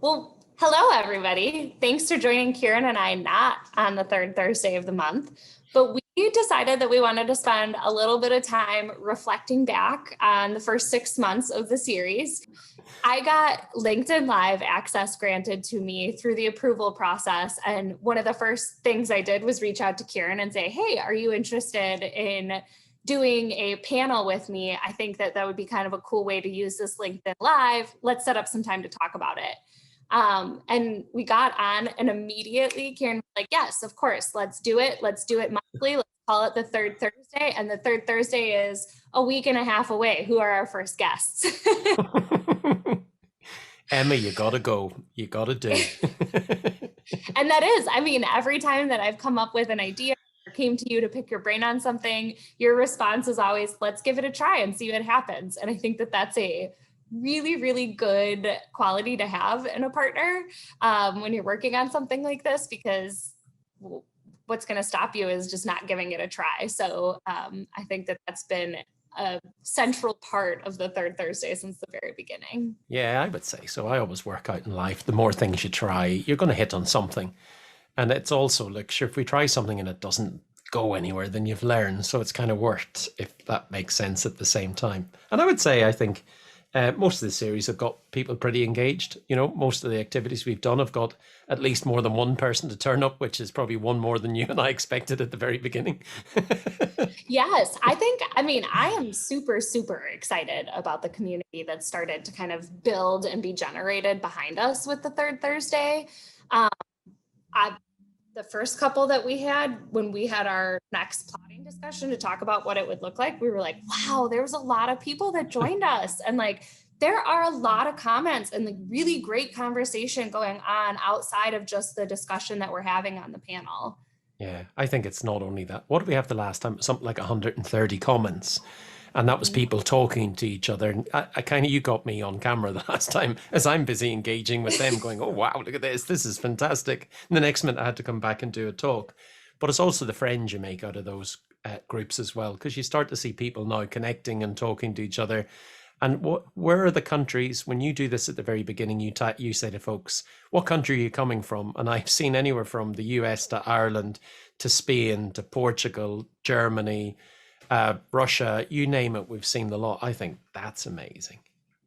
Well, hello, everybody. Thanks for joining Kieran and I, not on the third Thursday of the month, but we decided that we wanted to spend a little bit of time reflecting back on the first 6 months of the series. I got LinkedIn Live access granted to me through the approval process. And one of the first things I did was reach out to Kieran and say, hey, are you interested in doing a panel with me? I think that would be kind of a cool way to use this LinkedIn Live. Let's set up some time to talk about it. And we got on, and immediately Kieran was like, yes, of course, let's do it. Let's do it monthly. Let's call it the third Thursday. And the third Thursday is a week and a half away. Who are our first guests? Emma, you gotta go. You gotta do. And that is, I mean, every time that I've come up with an idea or came to you to pick your brain on something, your response is always, let's give it a try and see what happens. And I think that that's a really, really good quality to have in a partner when you're working on something like this, because what's going to stop you is just not giving it a try. So I think that that's been a central part of the third Thursday since the very beginning. Yeah, I would say so. I always work out in life, the more things you try, you're going to hit on something. And it's also like, sure, if we try something and it doesn't go anywhere, then you've learned. So it's kind of worked, if that makes sense at the same time. And I would say, I think most of the series have got people pretty engaged. You know, most of the activities we've done have got at least more than one person to turn up, which is probably one more than you and I expected at the very beginning. Yes, I am super, super excited about the community that started to kind of build and be generated behind us with the third Thursday. The first couple that we had, when we had our next plotting discussion to talk about what it would look like, we were like, wow, there was a lot of people that joined us. And like, there are a lot of comments and like really great conversation going on outside of just the discussion that we're having on the panel. Yeah, I think it's not only that. What did we have the last time? Something like 130 comments. And that was people talking to each other. And I kind of, you got me on camera the last time as I'm busy engaging with them going, oh, wow, look at this. This is fantastic. And the next minute I had to come back and do a talk. But it's also the friends you make out of those groups as well, because you start to see people now connecting and talking to each other. And where are the countries, when you do this at the very beginning, you say to folks, what country are you coming from? And I've seen anywhere from the US to Ireland to Spain to Portugal, Germany, Russia, you name it, we've seen a lot. I think that's amazing.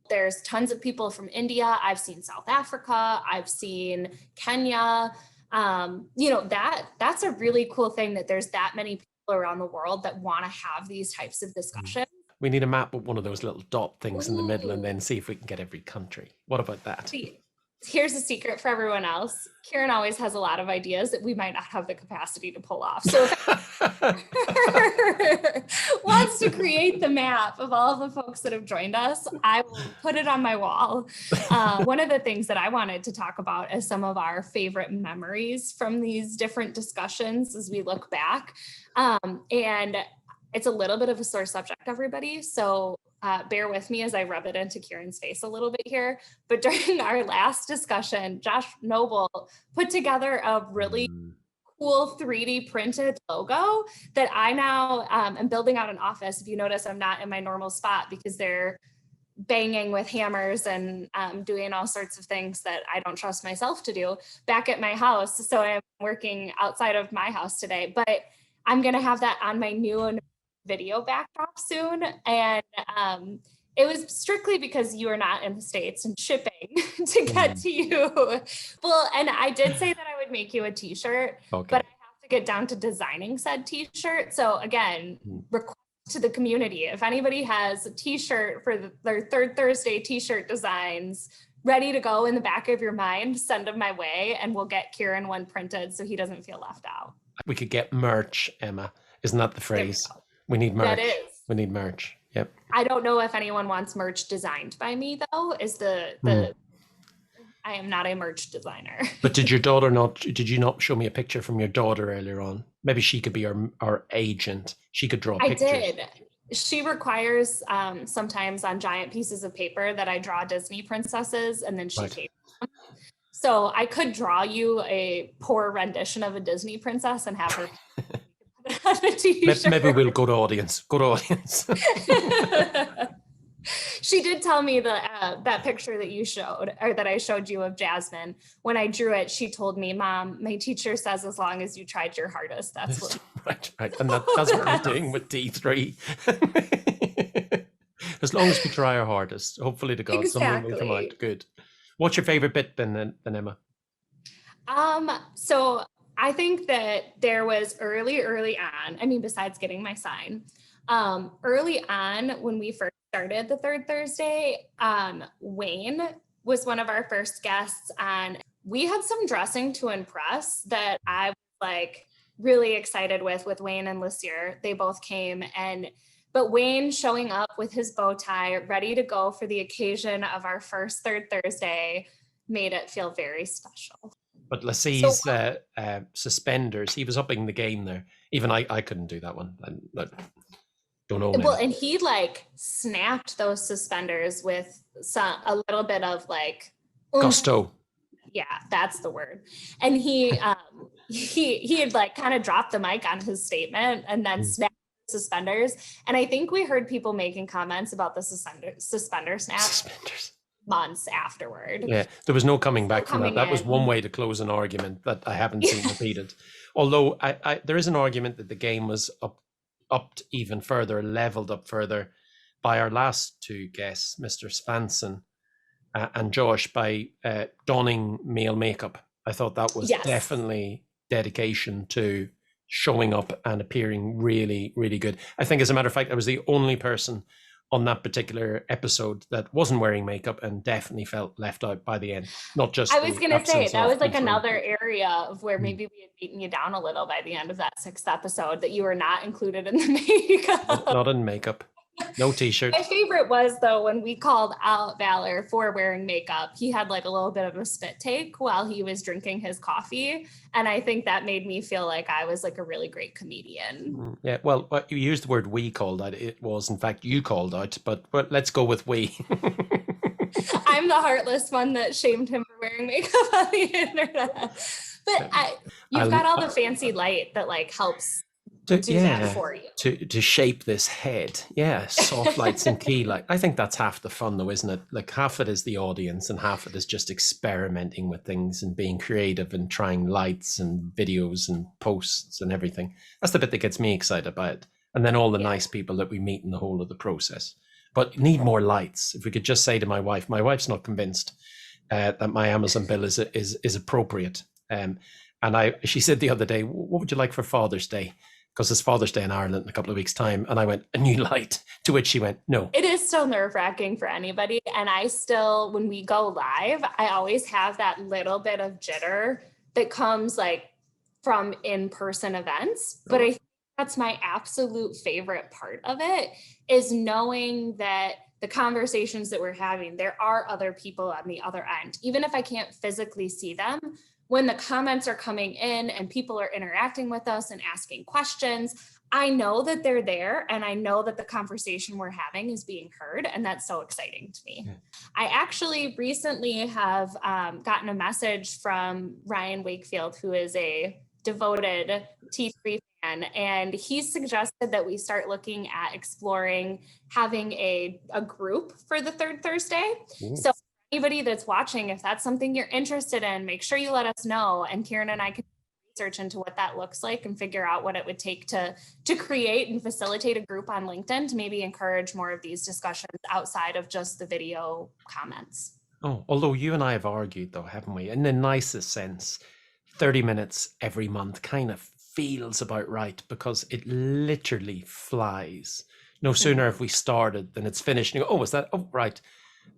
There's tons of people from India. I've seen South Africa. I've seen Kenya. That's a really cool thing that there's that many people around the world that want to have these types of discussions. We need a map with one of those little dot things in the middle and then see if we can get every country. What about that? Here's a secret for everyone else. Kieran always has a lot of ideas that we might not have the capacity to pull off. So if wants to create the map of all of the folks that have joined us, I will put it on my wall. One of the things that I wanted to talk about is some of our favorite memories from these different discussions as we look back. And it's a little bit of a sore subject, everybody. So bear with me as I rub it into Kieran's face a little bit here. But during our last discussion, Josh Noble put together a really cool 3D printed logo that I now am building out an office. If you notice, I'm not in my normal spot because they're banging with hammers and doing all sorts of things that I don't trust myself to do back at my house. So I'm working outside of my house today, but I'm going to have that on my new video backdrop soon. And it was strictly because you are not in the States and shipping to get to you. Well, and I did say that I would make you a t-shirt, but I have to get down to designing said t-shirt. So again, request to the community, if anybody has a t-shirt for their third Thursday t-shirt designs ready to go in the back of your mind, send them my way and we'll get Kieran one printed so he doesn't feel left out. We could get merch, Emma. Isn't that the phrase? We need merch. That is. We need merch. Yep. I don't know if anyone wants merch designed by me though, I am not a merch designer. But did you not show me a picture from your daughter earlier on? Maybe she could be our agent. She could draw pictures. I did. She requires sometimes on giant pieces of paper that I draw Disney princesses and then she tapes them. So I could draw you a poor rendition of a Disney princess and have her Maybe we'll go to audience. She did tell me that picture that you showed, or that I showed you of Jasmine. When I drew it, she told me, "Mom, my teacher says as long as you tried your hardest, that's what." Right. And that's what we're doing with D3. As long as we try our hardest, hopefully to God, something will come out good. What's your favorite bit then Emma? So I think that there was early on, I mean, besides getting my sign, early on when we first started the third Thursday, Wayne was one of our first guests, and we had some dressing to impress that I was like really excited with Wayne and Lasse. They both came, but Wayne showing up with his bow tie, ready to go for the occasion of our first third Thursday, made it feel very special. But Lasse's suspenders, he was upping the game there. Even I couldn't do that one. I don't know. Well, and he like snapped those suspenders with a little bit of like gusto. Yeah, that's the word. And he had like kind of dropped the mic on his statement and then snapped suspenders. And I think we heard people making comments about the suspender snap. Suspenders. Months afterward. Yeah, there was no coming back from that. That was one way to close an argument that I haven't seen repeated. Although there is an argument that the game was upped even further, leveled up further by our last two guests, Mr. Svanson and Josh, by donning male makeup. I thought that was definitely dedication to showing up and appearing really, really good. I think, as a matter of fact, I was the only person on that particular episode that wasn't wearing makeup and definitely felt left out by the end. Not just I was going to say, that was like another area of where maybe we had beaten you down a little by the end of that 6th episode, that you were not included in the makeup. Not in makeup. No t-shirt. My favorite was, though, when we called out Valor for wearing makeup. He had like a little bit of a spit take while he was drinking his coffee. And I think that made me feel like I was like a really great comedian. Yeah, well, you used the word we called out. It was, in fact, you called out, but let's go with we. I'm the heartless one that shamed him for wearing makeup on the internet. But you've got all the fancy light that like helps do that for you. To shape this head. Yeah, soft lights and key light. I think that's half the fun though, isn't it? Like half it is the audience and half it is just experimenting with things and being creative and trying lights and videos and posts and everything. That's the bit that gets me excited about it. And then all the nice people that we meet in the whole of the process. But need more lights. If we could just say to my wife's not convinced that my Amazon bill is appropriate. And she said the other day, what would you like for Father's Day? Because it's Father's Day in Ireland in a couple of weeks' time. And I went, a new light. To which she went, no. It is still nerve-wracking for anybody. And I still, when we go live, I always have that little bit of jitter that comes like from in-person events. But I think that's my absolute favorite part of it, is knowing that the conversations that we're having, there are other people on the other end. Even if I can't physically see them, when the comments are coming in and people are interacting with us and asking questions, I know that they're there and I know that the conversation we're having is being heard. And that's so exciting to me. Yeah. I actually recently have gotten a message from Ryan Wakefield, who is a devoted T3 fan, and he suggested that we start looking at exploring having a group for the third Thursday. Ooh. So anybody that's watching, if that's something you're interested in, make sure you let us know. And Kieran and I can research into what that looks like and figure out what it would take to create and facilitate a group on LinkedIn to maybe encourage more of these discussions outside of just the video comments. Oh, although you and I have argued though, haven't we? In the nicest sense, 30 minutes every month kind of feels about right because it literally flies. No sooner have we started than it's finished. And you go, oh, is that? Oh, right.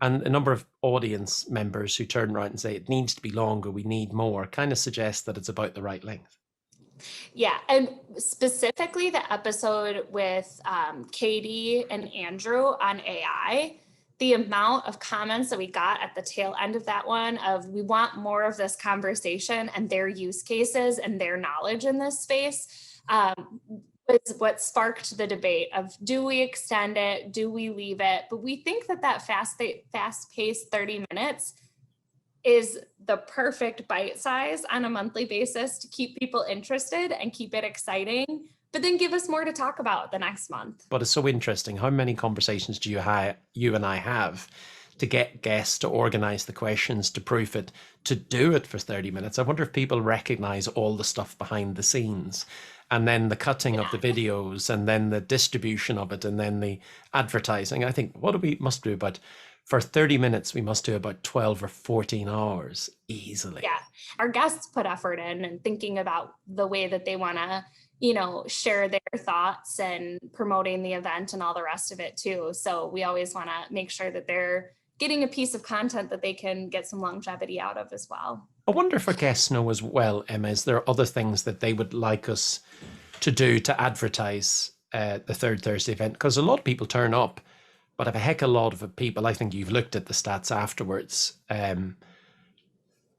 And a number of audience members who turn around and say it needs to be longer, we need more, kind of suggests that it's about the right length. Yeah, and specifically the episode with Katie and Andrew on AI, the amount of comments that we got at the tail end of that one of we want more of this conversation and their use cases and their knowledge in this space is what sparked the debate of, do we extend it? Do we leave it? But we think that fast-paced 30 minutes is the perfect bite size on a monthly basis to keep people interested and keep it exciting, but then give us more to talk about the next month. But it's so interesting. How many conversations do you and I have to get guests to organize the questions, to proof it, to do it for 30 minutes? I wonder if people recognize all the stuff behind the scenes, and then the cutting of the videos, and then the distribution of it, and then the advertising. I think must do about, for 30 minutes, we must do about 12 or 14 hours easily. Yeah. Our guests put effort in and thinking about the way that they want to, share their thoughts and promoting the event and all the rest of it too. So we always want to make sure that they're getting a piece of content that they can get some longevity out of as well. I wonder if our guests know as well, Emma, is there other things that they would like us to do to advertise the Third Thursday event? Because a lot of people turn up, but if a heck of a lot of people, I think you've looked at the stats afterwards,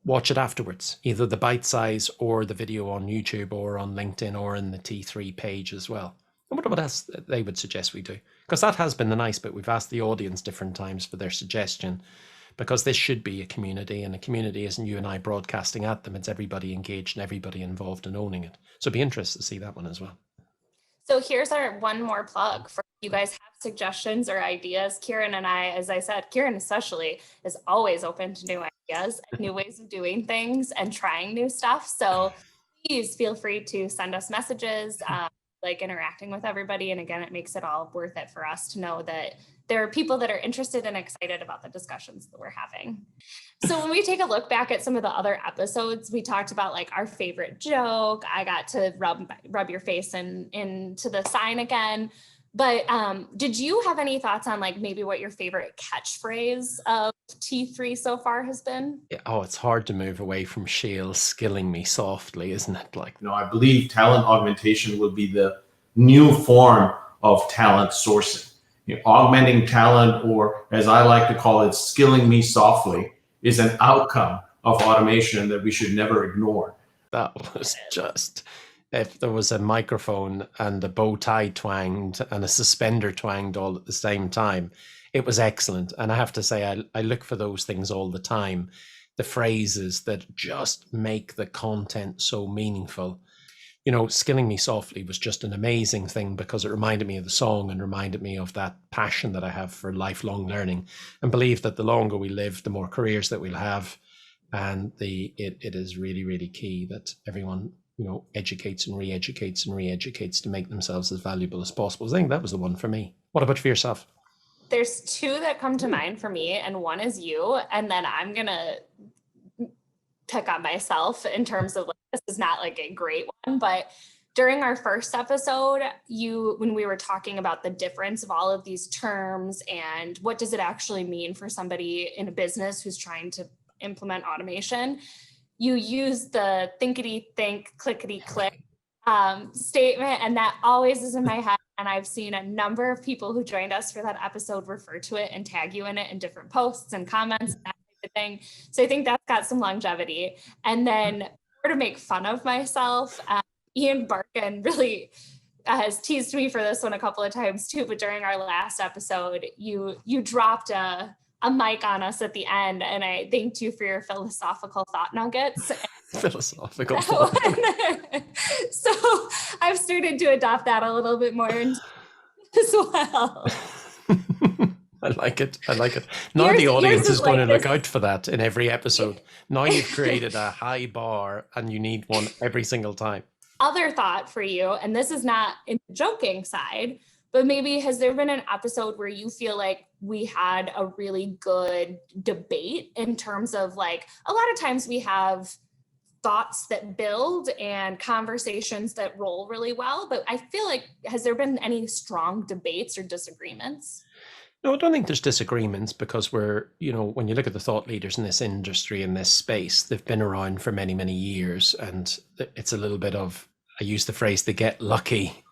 watch it afterwards, either the bite size or the video on YouTube or on LinkedIn or in the T3 page as well. I wonder what else they would suggest we do, because that has been the nice bit. We've asked the audience different times for their suggestion, because this should be a community, and a community isn't you and I broadcasting at them. It's everybody engaged and everybody involved in owning it. So it'd be interesting to see that one as well. So here's our one more plug for you guys have suggestions or ideas. Kieran and I, as I said, Kieran especially is always open to new ideas and new ways of doing things and trying new stuff. So please feel free to send us messages, like interacting with everybody. And again, it makes it all worth it for us to know that there are people that are interested and excited about the discussions that we're having. So when we take a look back at some of the other episodes, we talked about like our favorite joke. I got to rub your face into the sign again. But did you have any thoughts on like maybe what your favorite catchphrase of T3 so far has been? Yeah, it's hard to move away from Shield skilling me softly, isn't it? Like, I believe talent augmentation will be the new form of talent sourcing. Augmenting talent, or as I like to call it, skilling me softly, is an outcome of automation that we should never ignore. That was just, if there was a microphone and a bow tie twanged and a suspender twanged all at the same time, it was excellent. And I have to say, I look for those things all the time. The phrases that just make the content so meaningful. Skilling me softly was just an amazing thing, because it reminded me of the song and reminded me of that passion that I have for lifelong learning, and believe that the longer we live, the more careers that we'll have. And it is really, really key that everyone, educates and re-educates and re-educates to make themselves as valuable as possible. I think that was the one for me. What about for yourself? There's two that come to mind for me, and one is you, and then I'm going to pick on myself in terms of like, this is not like a great one, but during our first episode, when we were talking about the difference of all of these terms and what does it actually mean for somebody in a business who's trying to implement automation, you use the thinkity think, clickety click statement, and that always is in my head. And I've seen a number of people who joined us for that episode refer to it and tag you in it in different posts and comments and that type of thing. So I think that's got some longevity. And then to make fun of myself, Ian Barkin really has teased me for this one a couple of times too, but during our last episode, you dropped a mic on us at the end, and I thanked you for your philosophical thought nuggets. Philosophical. So I've started to adopt that a little bit more as well. I like it. Now the audience is going to look out for that in every episode. Now you've created a high bar, and you need one every single time. Other thought for you, and this is not in the joking side, but maybe has there been an episode where you feel like we had a really good debate in terms of like, a lot of times we have thoughts that build and conversations that roll really well, but I feel like, has there been any strong debates or disagreements? No, I don't think there's disagreements, because we're, when you look at the thought leaders in this industry, in this space, they've been around for many, many years. And it's a little bit of, I use the phrase, they get lucky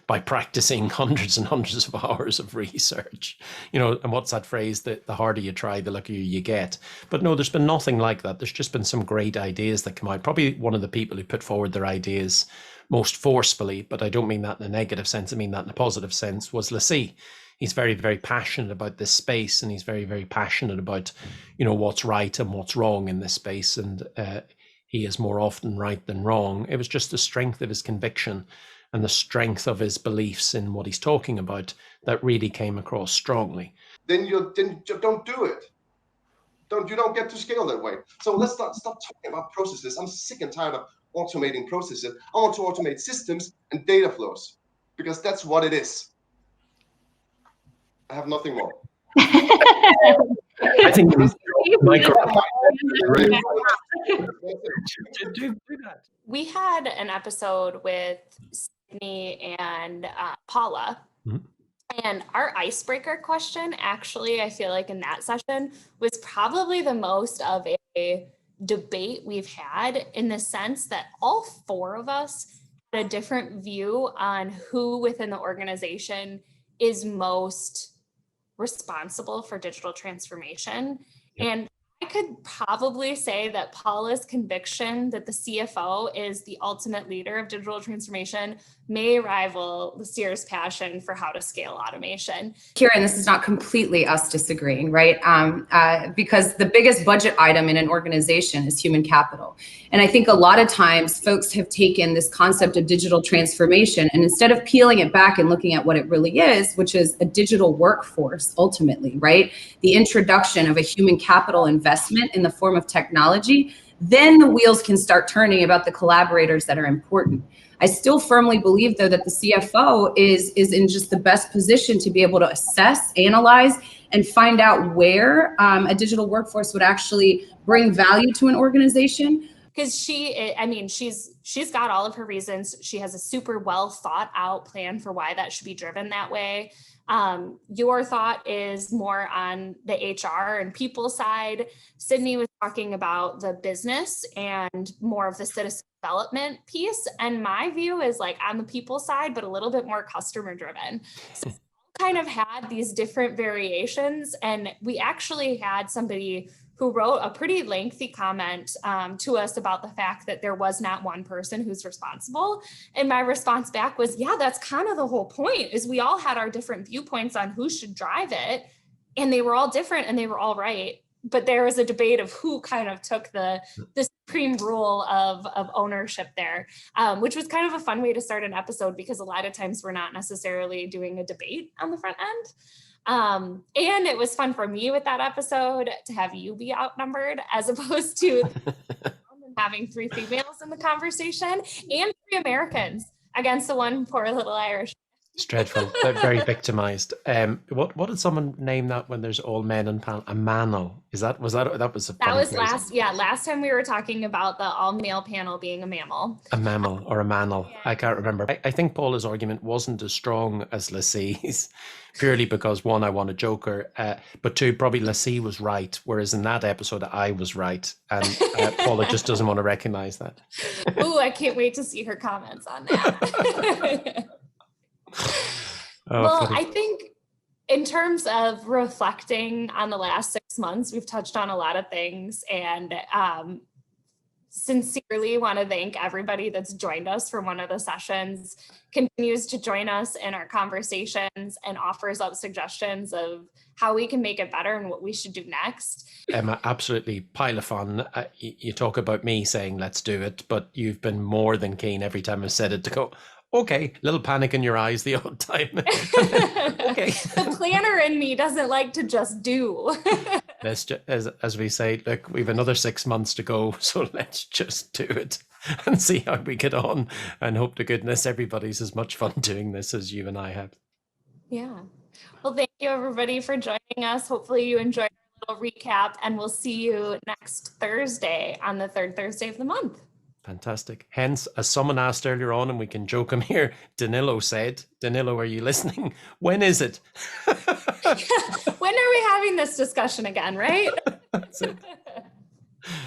by practicing hundreds and hundreds of hours of research, and what's that phrase, that the harder you try, the luckier you get. But no, there's been nothing like that. There's just been some great ideas that come out. Probably one of the people who put forward their ideas most forcefully, but I don't mean that in a negative sense, I mean that in a positive sense, was Lasse. He's very, very passionate about this space, and he's very, very passionate about, what's right and what's wrong in this space. And he is more often right than wrong. It was just the strength of his conviction and the strength of his beliefs in what he's talking about that really came across strongly. Then you don't do it. You don't get to scale that way. So let's stop talking about processes. I'm sick and tired of automating processes. I want to automate systems and data flows, because that's what it is. I have nothing more. I think we had an episode with Sydney and Paula. Mm-hmm. And our icebreaker question, actually, I feel like in that session was probably the most of a debate we've had, in the sense that all four of us had a different view on who within the organization is most responsible for digital transformation. Yep. And I could probably say that Paula's conviction that the CFO is the ultimate leader of digital transformation may rival Lassier's passion for how to scale automation. Kieran, this is not completely us disagreeing, right? Because the biggest budget item in an organization is human capital. And I think a lot of times folks have taken this concept of digital transformation, and instead of peeling it back and looking at what it really is, which is a digital workforce, ultimately, right? The introduction of a human capital investment in the form of technology, then the wheels can start turning about the collaborators that are important. I still firmly believe, though, that the CFO is in just the best position to be able to assess, analyze, and find out where a digital workforce would actually bring value to an organization. Because she's got all of her reasons. She has a super well thought out plan for why that should be driven that way. Your thought is more on the HR and people side. Sydney was talking about the business and more of the citizen development piece. And my view is like on the people side, but a little bit more customer driven. So kind of had these different variations. And we actually had somebody who wrote a pretty lengthy comment to us about the fact that there was not one person who's responsible. And my response back was, yeah, that's kind of the whole point, is we all had our different viewpoints on who should drive it. And they were all different and they were all right. But there was a debate of who kind of took the supreme rule of ownership there, which was kind of a fun way to start an episode, because a lot of times we're not necessarily doing a debate on the front end. And it was fun for me with that episode to have you be outnumbered, as opposed to having 3 females in the conversation and 3 Americans against the one poor little Irish. It's dreadful. They're very victimized. What did someone name that when there's all men and panel? A manel. That was last time we were talking about the all male panel being a mammal. A mammal or a manel. Yeah. I can't remember. I think Paula's argument wasn't as strong as Lasse's, purely because 1, I want a joker, but 2, probably Lasse was right, whereas in that episode I was right, and Paula just doesn't want to recognize that. Ooh, I can't wait to see her comments on that. Well, funny. I think in terms of reflecting on the last 6 months, we've touched on a lot of things, and sincerely want to thank everybody that's joined us for one of the sessions, continues to join us in our conversations, and offers up suggestions of how we can make it better and what we should do next. Emma, absolutely pile of fun. You talk about me saying let's do it, but you've been more than keen every time I've said it to go, okay, little panic in your eyes the odd time. Okay. The planner in me doesn't like to just do. Let's just, as we say, look, we've another 6 months to go, so let's just do it and see how we get on, and hope to goodness everybody's as much fun doing this as you and I have. Yeah. Well, thank you everybody for joining us. Hopefully you enjoyed our little recap, and we'll see you next Thursday on the 3rd Thursday of the month. Fantastic. Hence, as someone asked earlier on, and we can joke him here, Danilo said, Danilo, are you listening? When is it? When are we having this discussion again, right? That's it.